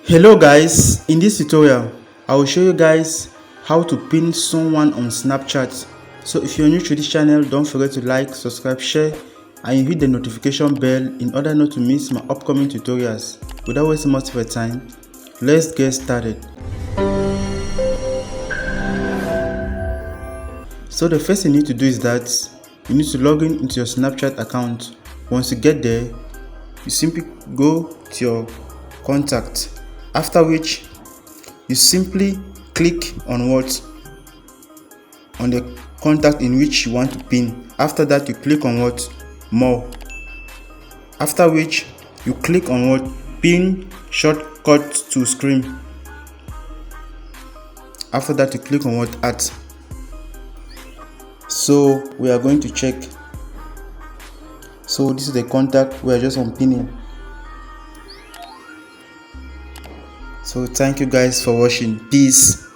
Hello guys, in this tutorial I will show you guys how to pin someone on Snapchat. So if you're new to this channel, don't forget to like, subscribe, share and you hit the notification bell in order not to miss my upcoming tutorials. Without wasting much of your time, let's get started. So the first thing you need to do is that you need to log in into your Snapchat account. Once you get there, you simply go to your contact, after which you simply click on the contact in which you want to pin. After that, you click on more, after which you click on pin shortcut to screen. After that, you click on add. So we are going to check. So this is the contact we are just on pinning. So thank you guys for watching. Peace.